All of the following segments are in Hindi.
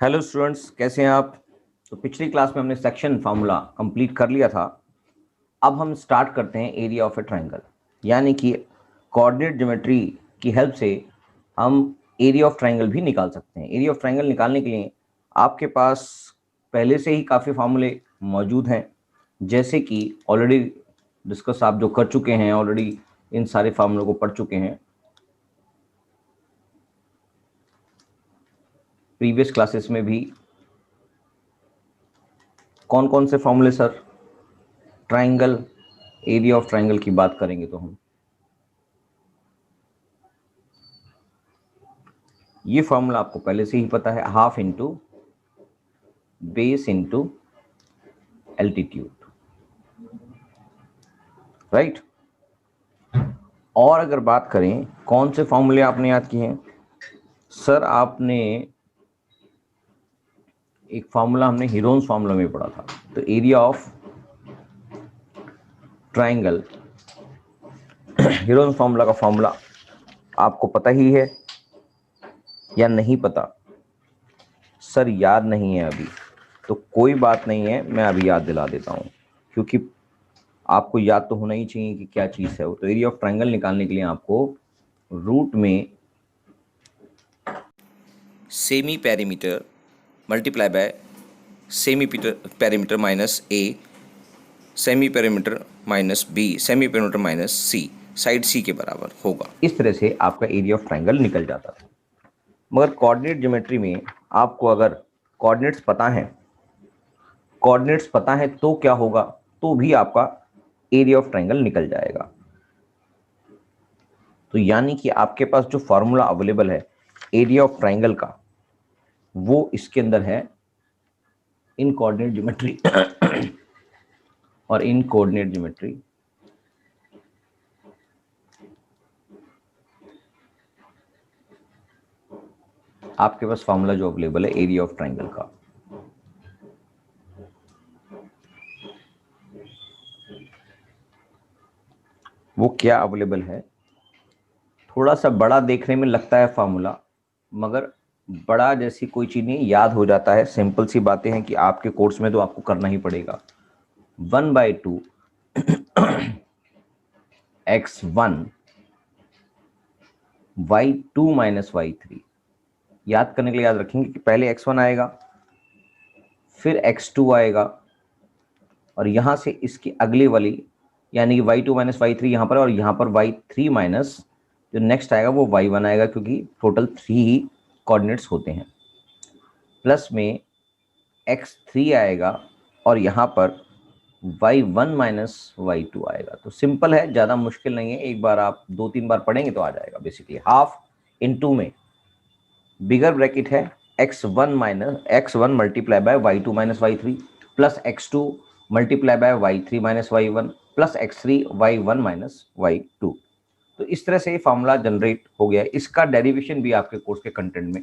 हेलो स्टूडेंट्स, कैसे हैं आप। तो पिछली क्लास में हमने सेक्शन फार्मूला कंप्लीट कर लिया था। अब हम स्टार्ट करते हैं एरिया ऑफ ए ट्रायंगल, यानी कि कोऑर्डिनेट ज्योमेट्री की हेल्प से हम एरिया ऑफ ट्रायंगल भी निकाल सकते हैं। एरिया ऑफ ट्रायंगल निकालने के लिए आपके पास पहले से ही काफ़ी फार्मूले मौजूद हैं, जैसे कि ऑलरेडी डिस्कस आप जो कर चुके हैं, ऑलरेडी इन सारे फार्मूलों को पढ़ चुके हैं प्रीवियस क्लासेस में भी। कौन कौन से फार्मूले sir? Triangle, area of triangle की बात करेंगे तो हम ये फॉर्मूला आपको पहले से ही पता है, half into base into altitude, right. और अगर बात करें कौन से फॉर्मूले आपने याद किए हैं, सर आपने एक फॉर्मूला हमने हीरोन्स फॉर्मूला में पढ़ा था। तो area of triangle Heron's formula का फॉर्मूला आपको पता ही है या नहीं पता? सर याद नहीं है अभी, तो कोई बात नहीं है, मैं अभी याद दिला देता हूँ, क्योंकि आपको याद तो होना ही चाहिए कि क्या चीज़ है वो। तो एरिया ऑफ ट्रायंगल निकालने के लिए आपको रूट में semi perimeter multiply by semi perimeter minus A, semi perimeter minus B, semi perimeter minus C, side C के बराबर होगा। इस तरह से आपका एरिया ऑफ ट्रायंगल निकल जाता था। मगर कोऑर्डिनेट ज्योमेट्री में आपको अगर कोऑर्डिनेट्स पता है तो क्या होगा, तो भी आपका एरिया ऑफ ट्रायंगल निकल जाएगा। तो यानी कि आपके पास जो फॉर्मूला अवेलेबल है एरिया ऑफ ट्रायंगल का, वो इसके अंदर है इन कोऑर्डिनेट ज्योमेट्री और इन कोऑर्डिनेट ज्योमेट्री आपके पास फॉर्मूला जो अवेलेबल है एरिया ऑफ ट्रायंगल का, वो क्या अवेलेबल है। थोड़ा सा बड़ा देखने में लगता है फॉर्मूला, मगर बड़ा जैसी कोई चीज़ नहीं, याद हो जाता है। सिंपल सी बातें हैं कि आपके कोर्स में तो आपको करना ही पड़ेगा। 1/2 x1 y2 माइनस y3। याद करने के लिए याद रखेंगे कि पहले x1 आएगा, फिर x2 आएगा, और यहां से इसकी अगली वाली यानी कि y2 माइनस y3 यहाँ पर, और यहाँ पर y3 माइनस जो नेक्स्ट आएगा वो y1 आएगा, क्योंकि टोटल 3 ही कोऑर्डिनेट्स होते हैं। प्लस में x3 आएगा, और यहाँ पर y1 माइनस y2 आएगा। तो सिंपल है, ज़्यादा मुश्किल नहीं है, एक बार आप 2-3 बार पढ़ेंगे तो आ जाएगा। बेसिकली हाफ इनटू में बिगर ब्रैकेट है x1 multiply by y2 minus y3 plus x2 multiply by y3 minus y1 plus x3 y1 minus y2। तो इस तरह से ये फॉर्मूला जनरेट हो गया है। इसका डेरिवेशन भी आपके कोर्स के कंटेंट में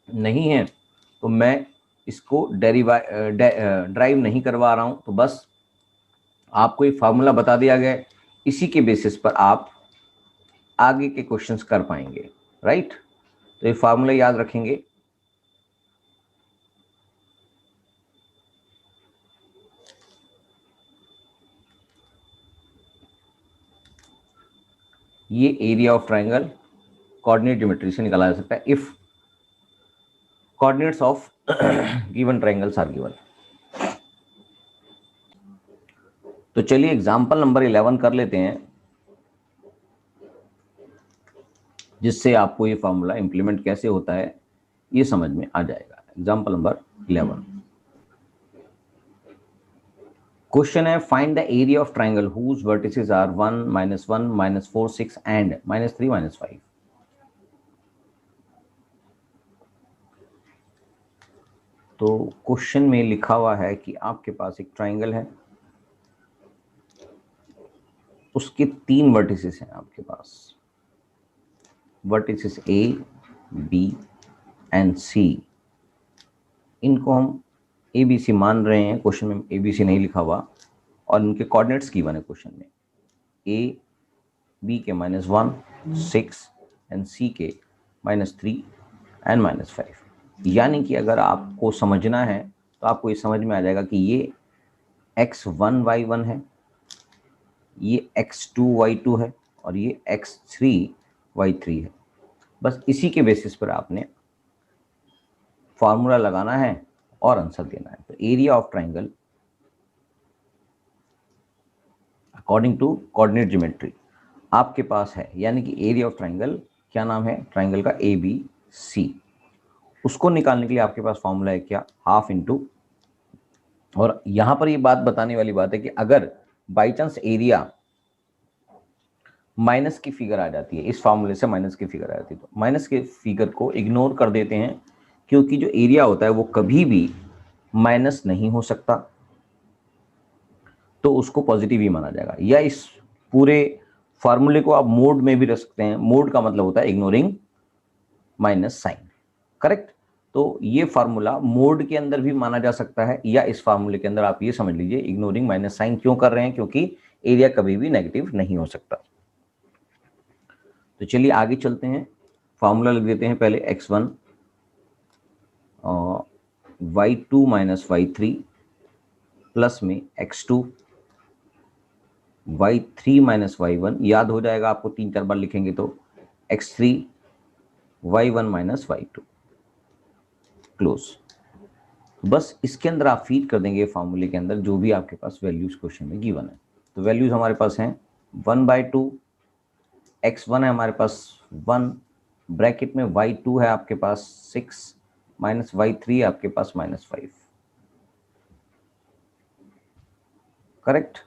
नहीं है, तो मैं इसको ड्राइव नहीं करवा रहा हूं। तो बस आपको ये फार्मूला बता दिया गया है, इसी के बेसिस पर आप आगे के क्वेश्चंस कर पाएंगे, राइट। तो ये फार्मूला याद रखेंगे। ये area of triangle coordinate geometry से निकाला जा सकता है if coordinates of given triangles are given. तो चलिए एग्जांपल नंबर 11 कर लेते हैं, जिससे आपको ये फार्मूला इंप्लीमेंट कैसे होता है ये समझ में आ जाएगा। एग्जांपल नंबर 11, क्वेश्चन है find the area of triangle whose vertices are 1 -1 -4 6 and -3 -5। तो क्वेश्चन में लिखा हुआ है कि आपके पास एक ट्रायंगल है, उसके 3 वर्टिसेस हैं आपके पास, वर्टिसेस ए बी एंड सी। इनको हम ए बी सी मान रहे हैं, क्वेश्चन में ए बी सी नहीं लिखा हुआ, और इनके कोऑर्डिनेट्स गिवन है क्वेश्चन में, ए बी के -1 6 एंड सी के -3 एंड -5। यानी कि अगर आपको समझना है तो आपको ये समझ में आ जाएगा कि ये x1y1 है, ये x2y2 है और ये x3y3 है। बस इसी के बेसिस पर आपने फॉर्मूला लगाना है और आंसर देना है। तो area of triangle according to coordinate geometry आपके पास है, यानी कि एरिया ऑफ ट्राइंगल क्या नाम है, ट्राइंगल का ABC। उसको निकालने के लिए आपके पास फॉर्मूला है क्या, हाफ इंटू, और यहां पर ये बात बताने वाली बात है कि अगर बाई चांस एरिया माइनस की फिगर आ जाती है, इस फॉर्मूले से माइनस की फिगर आ जाती है, तो माइनस के फिगर को इग्नोर कर देते हैं, क्योंकि जो एरिया होता है वो कभी भी माइनस नहीं हो सकता, तो उसको पॉजिटिव ही माना जाएगा। या इस पूरे फॉर्मूले को आप मोड में भी रख सकते हैं, मोड का मतलब होता है इग्नोरिंग माइनस साइन, करेक्ट। तो ये फार्मूला मोड के अंदर भी माना जा सकता है, या इस फार्मूले के अंदर आप ये समझ लीजिए इग्नोरिंग माइनस साइन क्यों कर रहे हैं, क्योंकि एरिया कभी भी नेगेटिव नहीं हो सकता। तो चलिए आगे चलते हैं, फार्मूला लिख देते हैं पहले x1 y2 minus y3 plus में x2 y3 माइनस y1, याद हो जाएगा आपको, 3-4 बार लिखेंगे तो x3 y1 minus y2 close. बस इसके अंदर आप फीड कर देंगे फार्मूले के अंदर जो भी आपके पास वैल्यूज क्वेश्चन में गिवन है। तो वैल्यूज हमारे पास हैं 1/2, x1 है हमारे पास 1, ब्रैकेट में y2 है आपके पास 6 माइनस y3 है आपके पास -5, करेक्ट।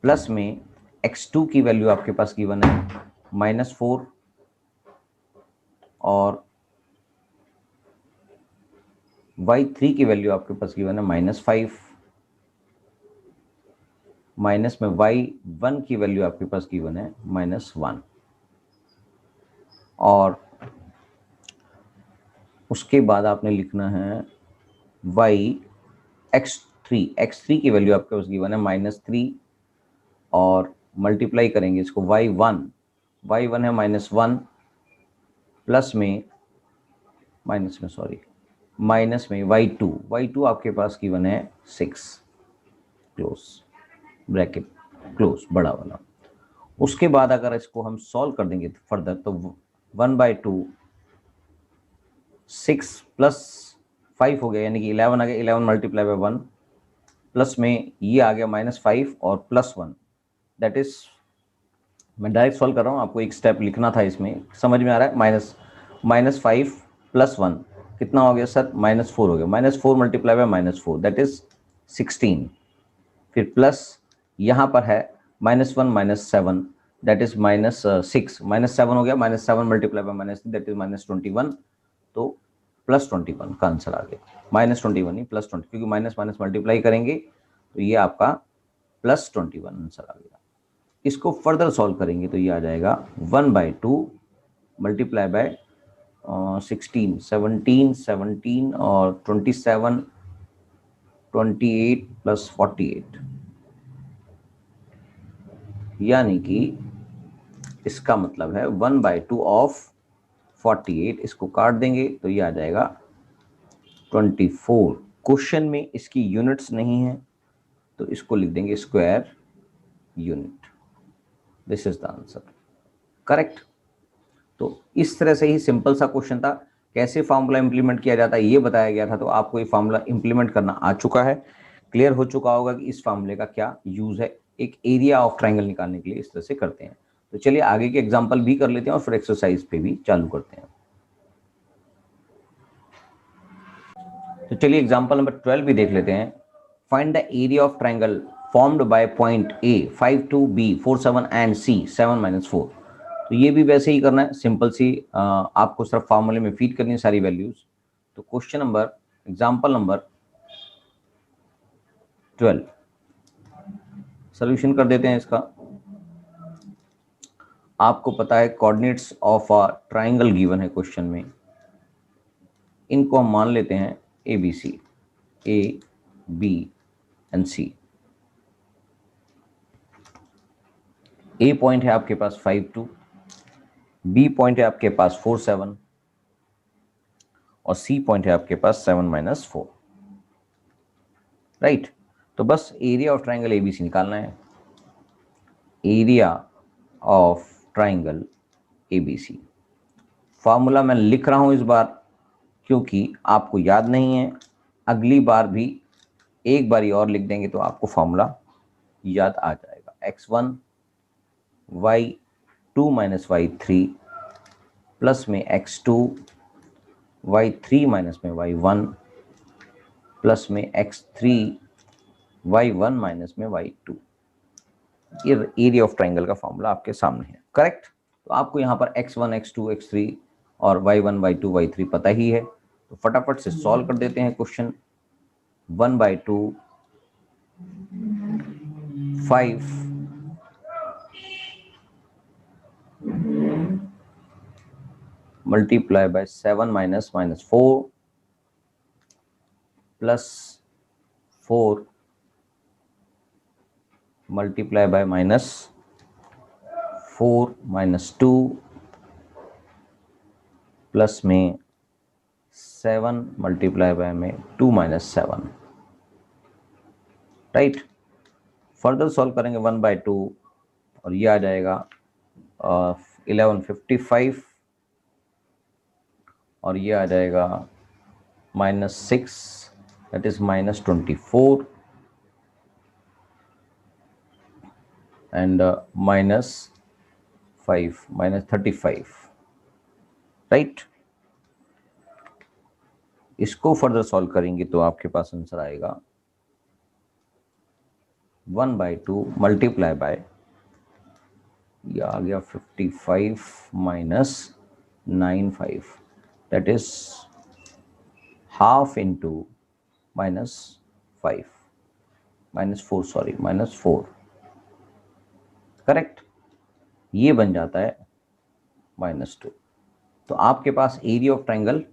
प्लस में x2 की वैल्यू आपके पास गिवन है -4 और y3 की वैल्यू आपके पास गिवन है -5, माइनस में y1 की वैल्यू आपके पास गिवन है -1, और उसके बाद आपने लिखना है x3 की वैल्यू आपके पास गिवन है -3, और मल्टीप्लाई करेंगे इसको y1 है -1, प्लस में माइनस में y2 आपके पास गिवन है 6, क्लोज ब्रैकेट क्लोज बड़ा वाला। उसके बाद अगर इसको हम सॉल्व कर देंगे फर्दर तो 1/2 6 प्लस 5 हो गया, यानी कि 11 आ गया, 11 मल्टीप्लाई बाय 1, प्लस में ये आ गया -5 और +1, दैट इज, मैं डायरेक्ट सॉल्व कर रहा हूँ, आपको एक स्टेप लिखना था इसमें, समझ में आ रहा है। -5 + 1 कितना हो गया सर, -4 हो गया, -4 मल्टीप्लाई बाय -4 दैट इज 16, फिर प्लस यहाँ पर है -1 -7 दैट इज -6, -7 हो गया, -7 मल्टीप्लाई बाय -3 दैट इज -21, तो +21 का आंसर आ गया, -21 नहीं +20, क्योंकि माइनस माइनस मल्टीप्लाई करेंगे तो ये आपका +21 आंसर आ गया। इसको फर्दर सॉल्व करेंगे तो ये आ जाएगा 1/2 मल्टीप्लाई बाय 16, 17 और 27, 28 + 48, यानी कि इसका मतलब है 1/2 ऑफ 48, इसको काट देंगे तो ये आ जाएगा 24। क्वेश्चन में इसकी यूनिट्स नहीं है तो इसको लिख देंगे square unit, this is the answer, correct. तो इस तरह से ही सिंपल सा क्वेश्चन था, कैसे फार्मूला इंप्लीमेंट किया जाता है ये बताया गया था, तो आपको ये फार्मूला इंप्लीमेंट करना आ चुका है, क्लियर हो चुका होगा कि इस फार्मूले का क्या यूज है, एक एरिया ऑफ ट्राइंगल निकालने के लिए इस तरह से करते हैं। तो चलिए आगे के एग्जाम्पल भी कर लेते हैं और फिर एक्सरसाइज पे भी चालू करते हैं। तो चलिए एग्जाम्पल नंबर 12 भी देख लेते हैं। Find the area of triangle formed by point A 5 2 B 4 7 and C 7 - 4। तो ये भी वैसे ही करना है, सिंपल सी, आपको सिर्फ फार्मूले में फीड करनी है सारी वैल्यूज। तो question number, example number 12 solution कर देते हैं इसका। आपको पता है coordinates of a triangle given है क्वेश्चन में, इनको हम मान लेते हैं ABC, A B and C। A point है आपके पास 5 2, B पॉइंट है आपके पास 4 7, और सी पॉइंट है आपके पास 7 - 4, राइट। तो बस एरिया ऑफ ट्राइंगल एबीसी निकालना है, area of triangle ABC. Formula मैं लिख रहा हूं इस बार क्योंकि आपको याद नहीं है, अगली बार भी एक बारी और लिख देंगे तो आपको फॉर्मूला याद आ जाएगा। x1 y2 - y3 प्लस में x2 y3 माइनस में y1 प्लस में x3 y1 माइनस में y2। ये एरिया ऑफ ट्राइंगल का फॉर्मूला आपके सामने है, करेक्ट। तो आपको यहाँ पर x1 x2 x3 और y1 y2 y3 पता ही है, तो फटाफट से सॉल्व कर देते हैं question. 1/2 5 multiply by 7 minus 4 plus 4 multiply by minus 4 minus 2 plus में 7 मल्टीप्लाई बाय में 2 - 7, राइट। फर्दर सॉल्व करेंगे 1/2 और ये आ जाएगा 1155 और ये आ जाएगा -6 दैट इज -24 एंड -5 -35, राइट। इसको फर्दर सॉल्व करेंगे तो आपके पास आंसर आएगा 1/2 मल्टीप्लाई बाय, ये आ गया 55 minus 95 that is half into -5 -4 sorry -4, correct. ये बन जाता है -2। तो आपके पास एरिया ऑफ ट्राइंगल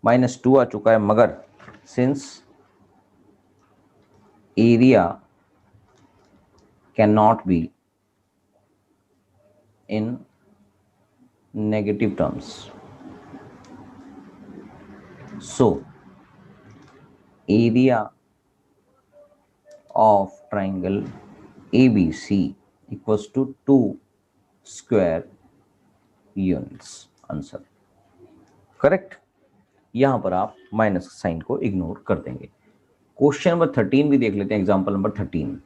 -2 आ चुका है, मगर since area can not be in negative terms, so area of triangle ABC equals to 2 square units, answer correct. यहां पर आप माइनस साइन को इग्नोर कर देंगे। क्वेश्चन नंबर 13 भी देख लेते हैं, एग्जांपल नंबर 13।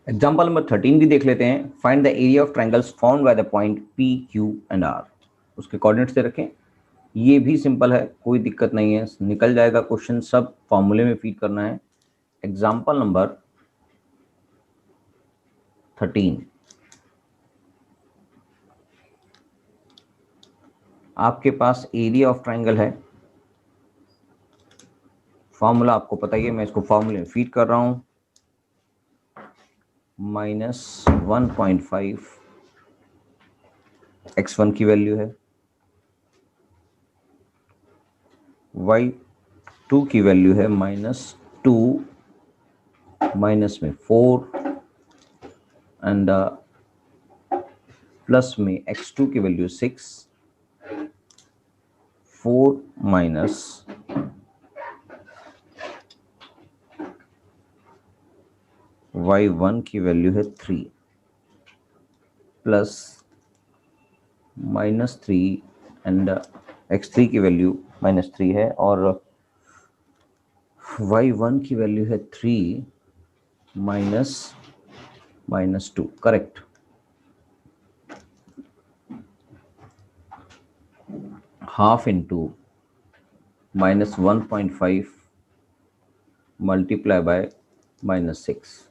एग्जांपल नंबर 13 भी देख लेते हैं। Find the area of triangles found by the point P, Q and R। उसके कोऑर्डिनेट्स दे रखें। ये भी सिंपल है, कोई दिक्कत नहीं है, निकल जाएगा क्वेश्चन, सब फॉर्मूले में फीड करना है। एग्जांपल नंबर 13, आपके पास एरिया ऑफ ट्राइंगल है, फॉर्मूला आपको पता ही है, मैं इसको फॉर्मूले में फीड कर रहा हूं। -1.5 x1 की वैल्यू है, y2 की वैल्यू है -2 माइनस में 4 एंड प्लस में x2 की वैल्यू 6, 4 माइनस y1 की वैल्यू है 3 प्लस -3 एंड x3 की वैल्यू -3 है और y1 की वैल्यू है 3 -2, correct. Half into -1.5 multiply by -6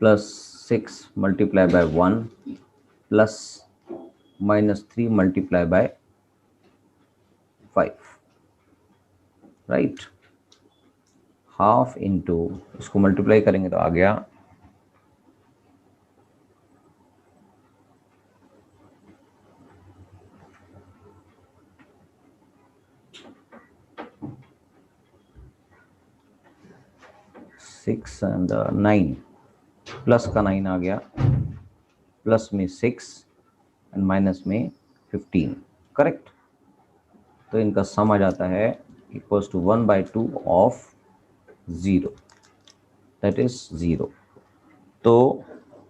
plus 6 multiply by 1 plus -3 multiply by 5, right. Half into, इसको मल्टीप्लाई करेंगे तो आ गया 6 एंड 9, प्लस का 9 आ गया, प्लस में 6 एंड माइनस में 15, करेक्ट। तो इनका सम आ जाता है equals to 1/2 of 0, that is 0। तो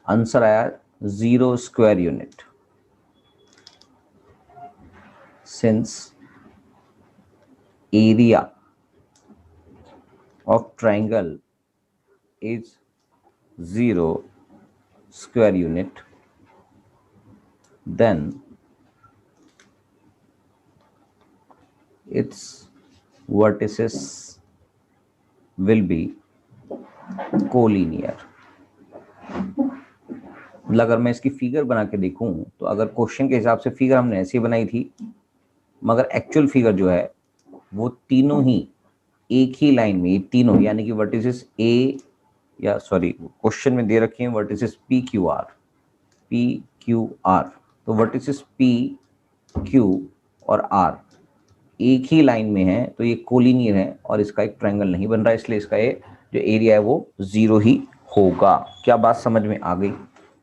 आंसर आया 0 square unit. Since area of triangle is 0 square unit, then its vertices will be collinear। मतलब अगर मैं इसकी फिगर बना के देखूं तो अगर क्वेश्चन के हिसाब से फिगर हमने ऐसी बनाई थी, मगर एक्चुअल फिगर जो है वो तीनों ही एक ही लाइन में, ये तीनों यानी कि वर्टिसेस ए, या सॉरी क्वेश्चन में दे रखे हैं vertices P Q R, P Q R. तो वर्टिसेस पी क्यू और आर एक ही लाइन में है, तो ये कोलिनियर है और इसका एक ट्रायंगल नहीं बन रहा है, इसलिए इसका ये जो एरिया है वो 0 ही होगा। क्या बात समझ में आ गई?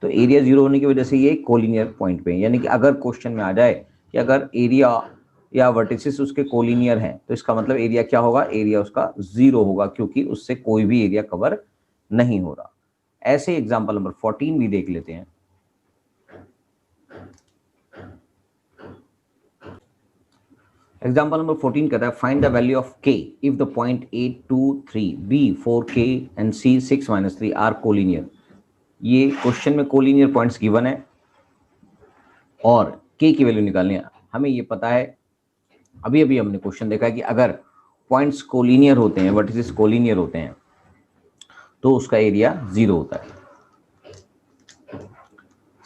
तो एरिया 0 होने की वजह से ये कोलिनियर पॉइंट पे है, यानी कि अगर क्वेश्चन में आ जाए कि अगर एरिया या वर्टिसेस उसके कोलिनियर हैं तो इसका मतलब एरिया क्या होगा? एरिया उसका 0 होगा, क्योंकि उससे कोई भी एरिया कवर नहीं हो रहा। ऐसे एग्जाम्पल नंबर 14 भी देख लेते हैं। एग्जाम्पल नंबर 14 कहता है find the value of k if the point A 2 3 B 4k and C 6 - 3 are collinear. ये क्वेश्चन में कोलिनियर पॉइंट्स गिवन है और k की वैल्यू निकालनी है। हमें ये पता है, अभी अभी हमने क्वेश्चन देखा है कि अगर पॉइंट्स कोलिनियर होते हैं, वर्टिसेस कोलिनियर होते हैं, तो उसका एरिया 0 होता है।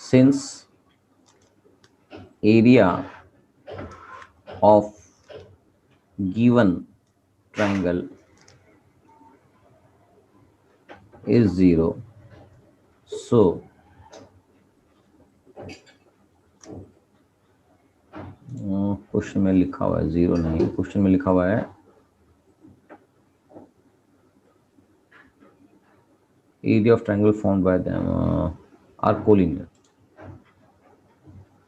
Since area of given triangle is 0, so question में लिखा हुआ है 0 नहीं, क्वेश्चन में लिखा हुआ है area of triangle formed by them are collinear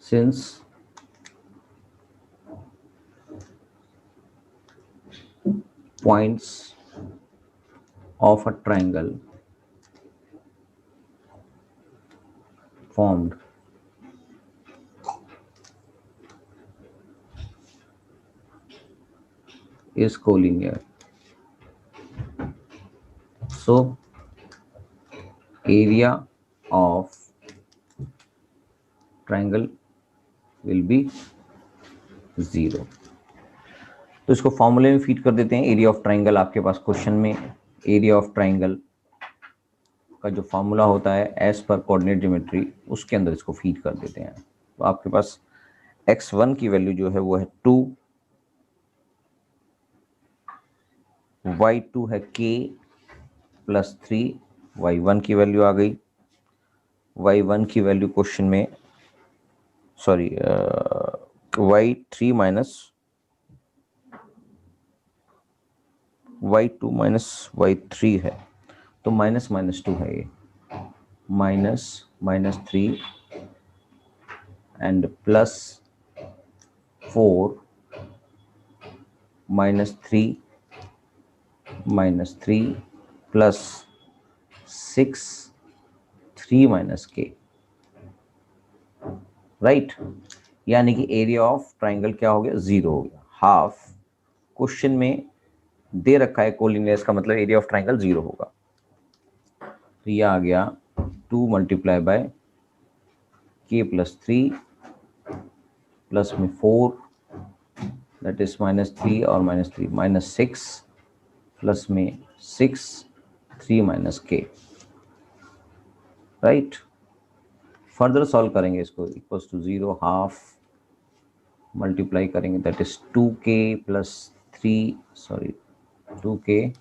since points of a triangle formed is collinear, so area of triangle will be 0। तो इसको फॉर्मूले में फीड कर देते हैं। एरिया ऑफ ट्राइंगल आपके पास क्वेश्चन में एरिया ऑफ ट्राइंगल का जो फॉर्मूला होता है एज पर कोऑर्डिनेट ज्योमेट्री, उसके अंदर इसको फीड कर देते हैं। तो आपके पास x1 की वैल्यू जो है वो है 2, y2 है k + 3, y1 की वैल्यू आ गई। y1 की वैल्यू क्वेश्चन में सॉरी y3 - y2 - y3 है, तो --2 है ये, -3 एंड +4 -3 -3 +6 3 - k, राइट। यानी कि एरिया ऑफ ट्राइंगल क्या हो गया? 0 हो गया। हाफ क्वेश्चन में दे रखा है कोलिनियर, का मतलब एरिया ऑफ ट्राइंगल 0 होगा। तो ये आ गया 2 × k + 3 प्लस में 4 दैट इज -3 और -3 -6 प्लस में 6 3 - k, राइट। फर्दर सॉल्व करेंगे इसको, इक्वल्स टू 0 हाफ मल्टीप्लाई करेंगे that is 2k + 3 sorry 2k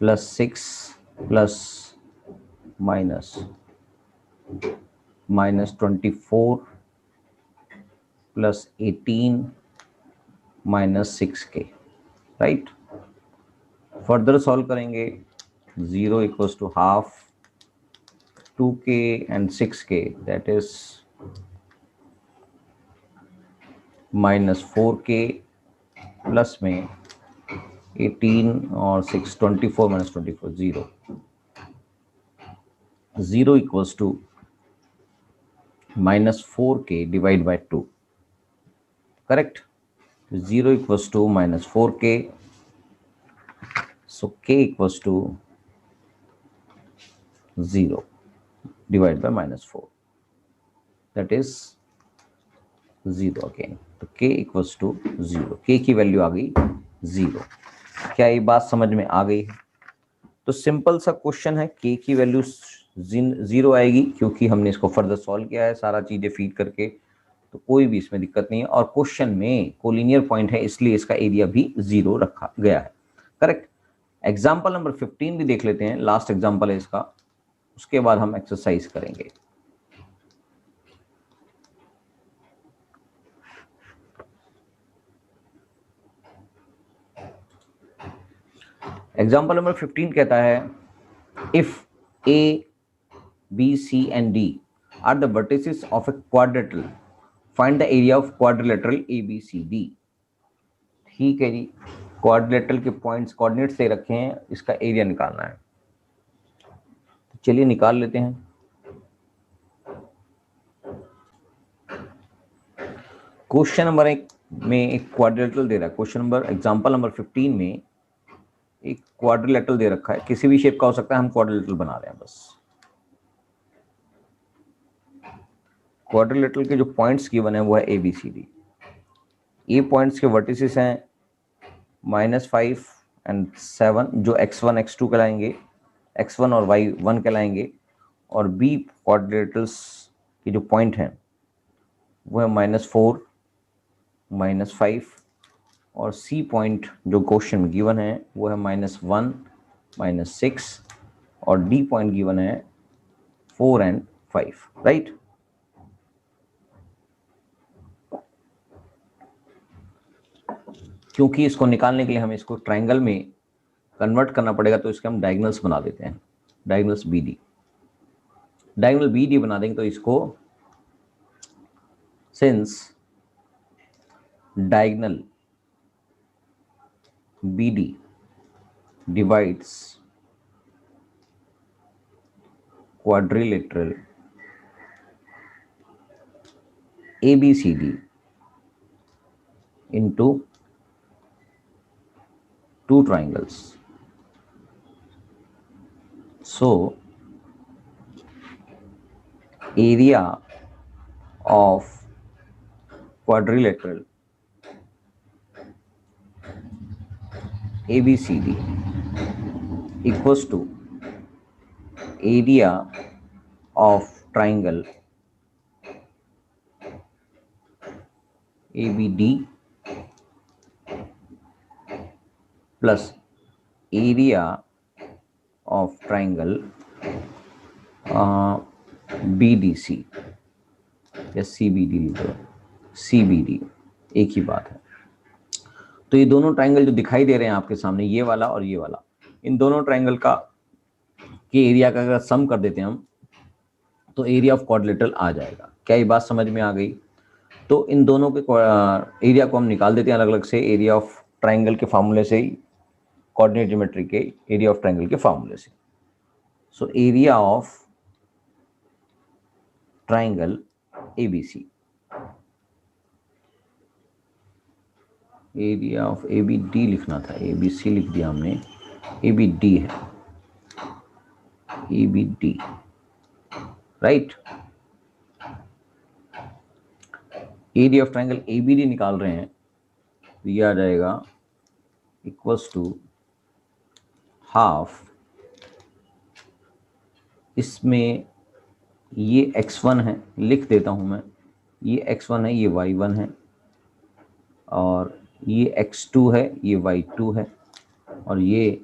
+6 plus -24 + 18 - 6k, right. Further solve करेंगे 0 = half 2k and 6k, that is -4k plus में 18 और 6 24 - 24 0 0 equals to -4k divide by 2, correct. 0 equals to -4k, so k equals to 0 divided by -4, that is 0 again. तो k equals to 0, k की वैल्यू आ गई 0. क्या ये बात समझ में आ गई है? तो सिंपल सा क्वेश्चन है, k की वैल्यू 0 आएगी क्योंकि हमने इसको फर्दर सॉल्व किया है सारा चीजें फीड करके, तो कोई भी इसमें दिक्कत नहीं है. और क्वेश्चन में कोलिनियर पॉइंट है इसलिए इसका एरिया भी 0 रखा गया है, करेक्ट. एग्जाम्पल नंबर 15 भी देख लेते हैं, लास्ट एग्जाम्पल है इसका, उसके बाद हम एक्सरसाइज करेंगे. एग्जाम्पल नंबर 15 कहता है if A, B, C and D are the vertices of a quadrilateral, find the area of quadrilateral ABCD. ठीक है जी, क्वाड्रिलेटरल के पॉइंट्स कोऑर्डिनेट्स दे रखे हैं, इसका एरिया निकालना है. तो चलिए निकाल लेते हैं. क्वेश्चन नंबर 1 में एक क्वाड्रिलेटरल दे रहा है. क्वेश्चन नंबर एग्जांपल नंबर 15 में एक क्वाड्रिलेटरल दे रखा है, किसी भी शेप का हो सकता है, हम क्वाड्रिलेटरल बना रहे हैं बस. क्वाड्रिलेटरल के जो पॉइंट्स गिवन है वो है ABCD. ए पॉइंट्स के वर्टिसेस हैं -5 and 7 जो x1 x2 कहलाएंगे, x1 और y1 कहलाएंगे. और बी क्वाड्रिलेटरल्स के जो पॉइंट हैं वो है -4 -5, और सी पॉइंट जो क्वेश्चन में गिवन है वो है -1 -6, और डी पॉइंट गिवन है 4 and 5, राइट. क्योंकि इसको निकालने के लिए हमें इसको ट्राइंगल में कन्वर्ट करना पड़ेगा, तो इसके हम डायगोनल्स बना देते हैं. डायगोनल्स BD, डायगोनल BD बना देंगे तो इसको, since diagonal BD divides quadrilateral ABCD into two triangles, so area of quadrilateral ABCD equals to area of triangle ABD plus area of triangle BDC या CBD लीजिए, CBD एक ही बात है. तो ये दोनों ट्राइंगल जो दिखाई दे रहे हैं आपके सामने, ये वाला और ये वाला, इन दोनों ट्राइंगल का के एरिया का अगर सम कर देते हैं हम तो एरिया ऑफ क्वाड्रिलेटरल आ जाएगा. क्या ये बात समझ में आ गई? तो इन दोनों के एरिया को हम निकाल देते हैं अलग अलग से, एरिया ऑफ ट्राइंगल के फार्मूले से ही, कोऑर्डिनेट ज्योमेट्री के एरिया ऑफ ट्राइंगल के फार्मूले से. सो area of triangle ABC, area of ABD लिखना था, ABC लिख दिया हमने, ABD है, ABD, right. Area of triangle ABD निकाल रहे हैं तो ये आ जाएगा इक्वल्स टू हाफ, इसमें ये x1 है, लिख देता हूं मैं, ये x1 है, ये y1 है, और ये x2 है, ये y2 है, और ये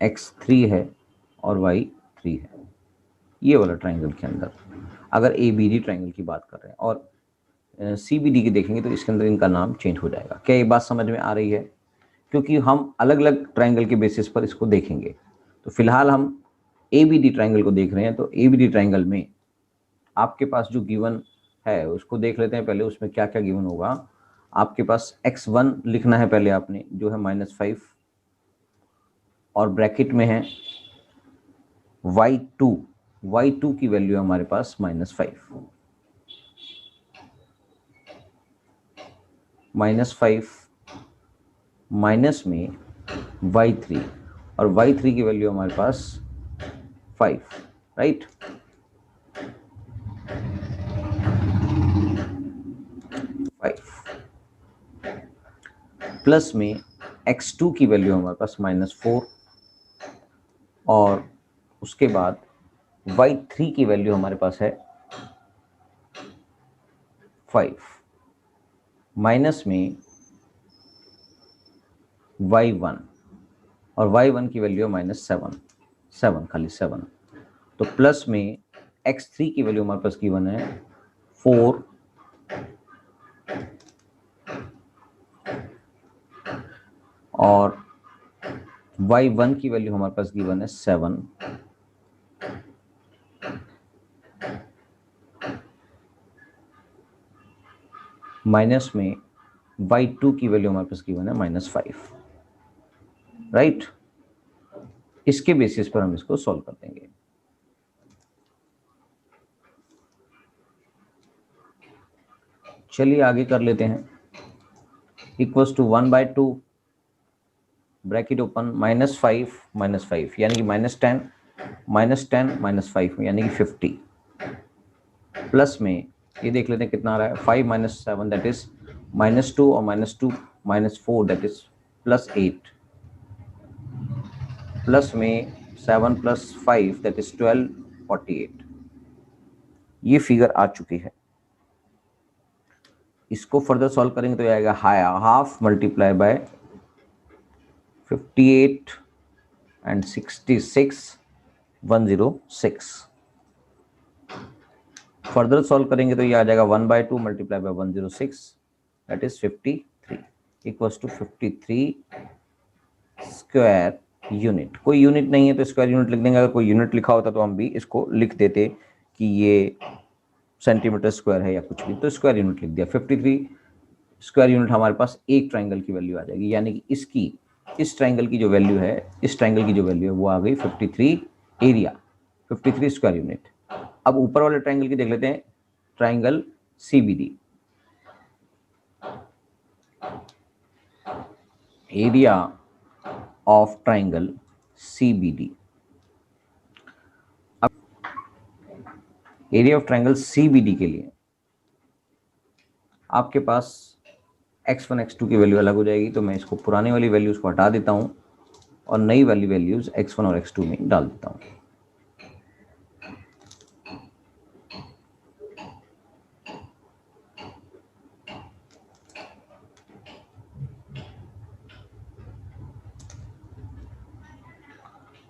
x3 है और y3 है. ये वाला ट्राइंगल के अंदर अगर ABD ट्राइंगल की बात कर रहे हैं, और CBD की देखेंगे तो इसके अंदर इनका नाम चेंज हो जाएगा. क्या ये बात समझ में आ रही है? क्योंकि हम अलग अलग ट्राइंगल के बेसिस पर इसको देखेंगे. तो फिलहाल हम एबीडी ट्राइंगल को देख रहे हैं, तो एबीडी ट्राइंगल में आपके पास जो गिवन है उसको देख लेते हैं पहले, उसमें क्या क्या गिवन होगा। आपके पास x1 लिखना है पहले आपने, जो है -5, और ब्रैकेट में है y2, y2 की वैल्यू है हमारे पास -5, -5 माइनस में y3, और y3 की वैल्यू हमारे पास 5, राइट। प्लस में x2 की वैल्यू हमारे पास -4, और उसके बाद y3 की वैल्यू हमारे पास है 5, माइनस में y1, और y1 की वैल्यू है -7, खाली 7। तो प्लस में x3 की वैल्यू हमारे पास गिवन है 4, और y1 की वैल्यू हमारे पास गिवन है 7, माइनस में y2 की वैल्यू हमारे पास गिवन है -5, राइट। इसके बेसिस पर हम इसको सॉल्व कर देंगे। चलिए आगे कर लेते हैं। इक्वल्स टू 1/2 ब्रैकेट ओपन -5 यानी कि -10 -5 यानी कि 50, प्लस में ये देख लेते हैं कितना आ रहा है, 5 - 7 दैट इज -2, और -2 -4 दैट इज +8, प्लस में 7 + 5 दैट इज 12, 48। ये फिगर आ चुकी है। इसको फर्दर सॉल्व करेंगे तो ये आएगा half multiply by 58 and 66, 106। Further solve करेंगे तो ये आ जाएगा 1/2 multiply by 106 that is 53, equals to 53 square unit. कोई यूनिट नहीं है तो स्क्वायर यूनिट लिख देंगे। अगर कोई यूनिट लिखा होता तो हम भी इसको लिख देते कि ये सेंटीमीटर स्क्वायर है या कुछ भी, तो स्क्वायर यूनिट लिख दिया। 53 स्क्वायर यूनिट हमारे पास एक ट्राइंगल की वैल्यू आ जाएगी, यानी कि इसकी, इस ट्राइंगल की जो वैल्यू है, इस ट्राइंगल की जो वैल्यू है वो आ गई 53 एरिया, 53 स्क्वायर यूनिट। अब ऊपर वाले ट्राइंगल की देख लेते हैं, triangle CBD. Area of triangle CBD. अब एरिया ऑफ ट्राइंगल सीबीडी के लिए आपके पास x1 x2 की वैल्यू अलग हो जाएगी, तो मैं इसको पुराने वाली वैल्यूज को हटा देता हूं और नई वाली वैल्यूज x1 और x2 में डाल देता हूं।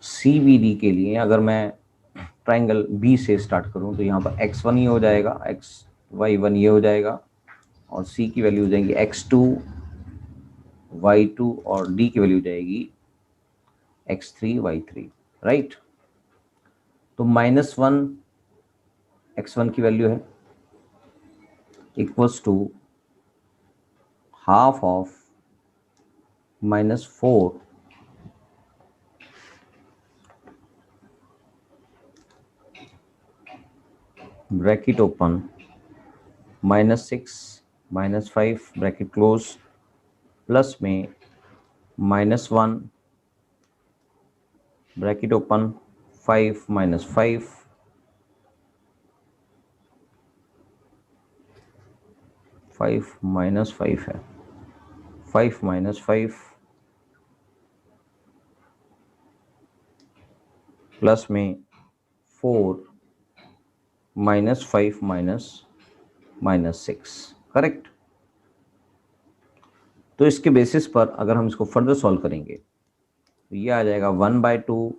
CBD के लिए अगर मैं ट्राइंगल B से स्टार्ट करूं तो यहाँ पर x1 ये हो जाएगा, y1 ये हो जाएगा, और C की वैल्यू हो जाएगी x2, y2, और D की वैल्यू हो जाएगी x3, y3, राइट। तो -1 x1 की वैल्यू है equals to half of -4 bracket open -6 -5 bracket close, plus में -1 ब्रैकेट ओपन 5 - 5 5 - 5 है, 5 - 5 प्लस में 4 -5 -6, करेक्ट। तो इसके बेसिस पर अगर हम इसको फर्दर सॉल्व करेंगे तो ये आ जाएगा 1/2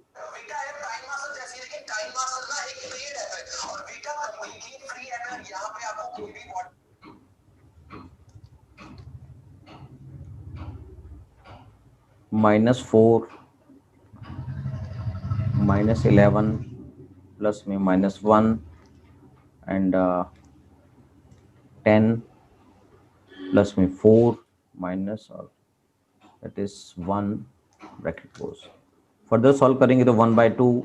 -4 -11 प्लस में -1 एंड 10 प्लस में 4 माइनस और that is 1 bracket close. Further solve करेंगे तो 1/2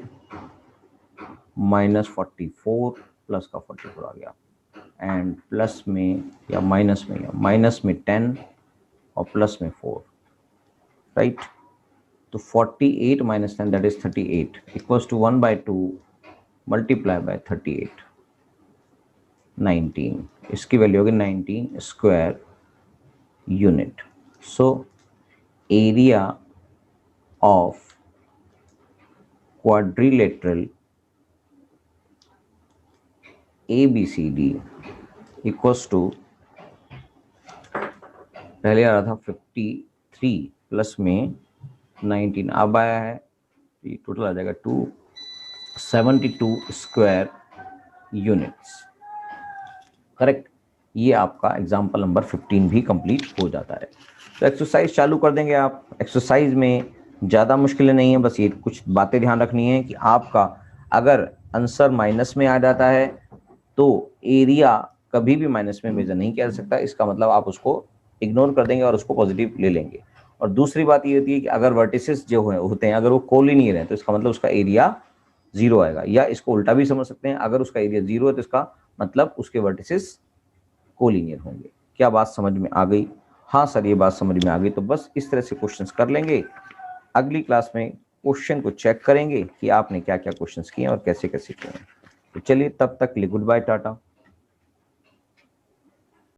-44 प्लस का 44 आ गया एंड प्लस में या माइनस में 10 और प्लस में 4, राइट। तो 48 minus 10 that is 38 equals to 1/2 multiply by 38 19, इसकी वैल्यू होगी 19 square unit. So area of quadrilateral ABCD equals to, पहले आ रहा था 53 प्लस में 19, अब आया है ये टोटल आ जाएगा 272 स्क्वायर यूनिट्स, करेक्ट। ये आपका एग्जाम्पल नंबर 15 भी कंप्लीट हो जाता है। तो एक्सरसाइज चालू कर देंगे आप। एक्सरसाइज में ज़्यादा मुश्किलें नहीं है, बस ये कुछ बातें ध्यान रखनी है कि आपका अगर आंसर माइनस में आ जाता है तो एरिया कभी भी माइनस में मेजर नहीं किया जा सकता। इसका मतलब आप उसको इग्नोर कर देंगे और उसको पॉजिटिव ले लेंगे। और दूसरी बात ये होती है कि अगर वर्टिसेस जो होते हैं अगर वो कोलिनियर है तो इसका मतलब उसका एरिया 0 आएगा, या इसको उल्टा भी समझ सकते हैं, अगर उसका एरिया 0 है तो इसका मतलब उसके वर्टिसेस कोलिनियर होंगे। क्या बात समझ में आ गई? हाँ सर, ये बात समझ में आ गई। तो बस इस तरह से क्वेश्चंस कर लेंगे। अगली क्लास में क्वेश्चन को चेक करेंगे कि आपने क्या क्या क्वेश्चंस किए और कैसे कैसे किए। तो चलिए तब तक के लिए गुड बाय, टाटा।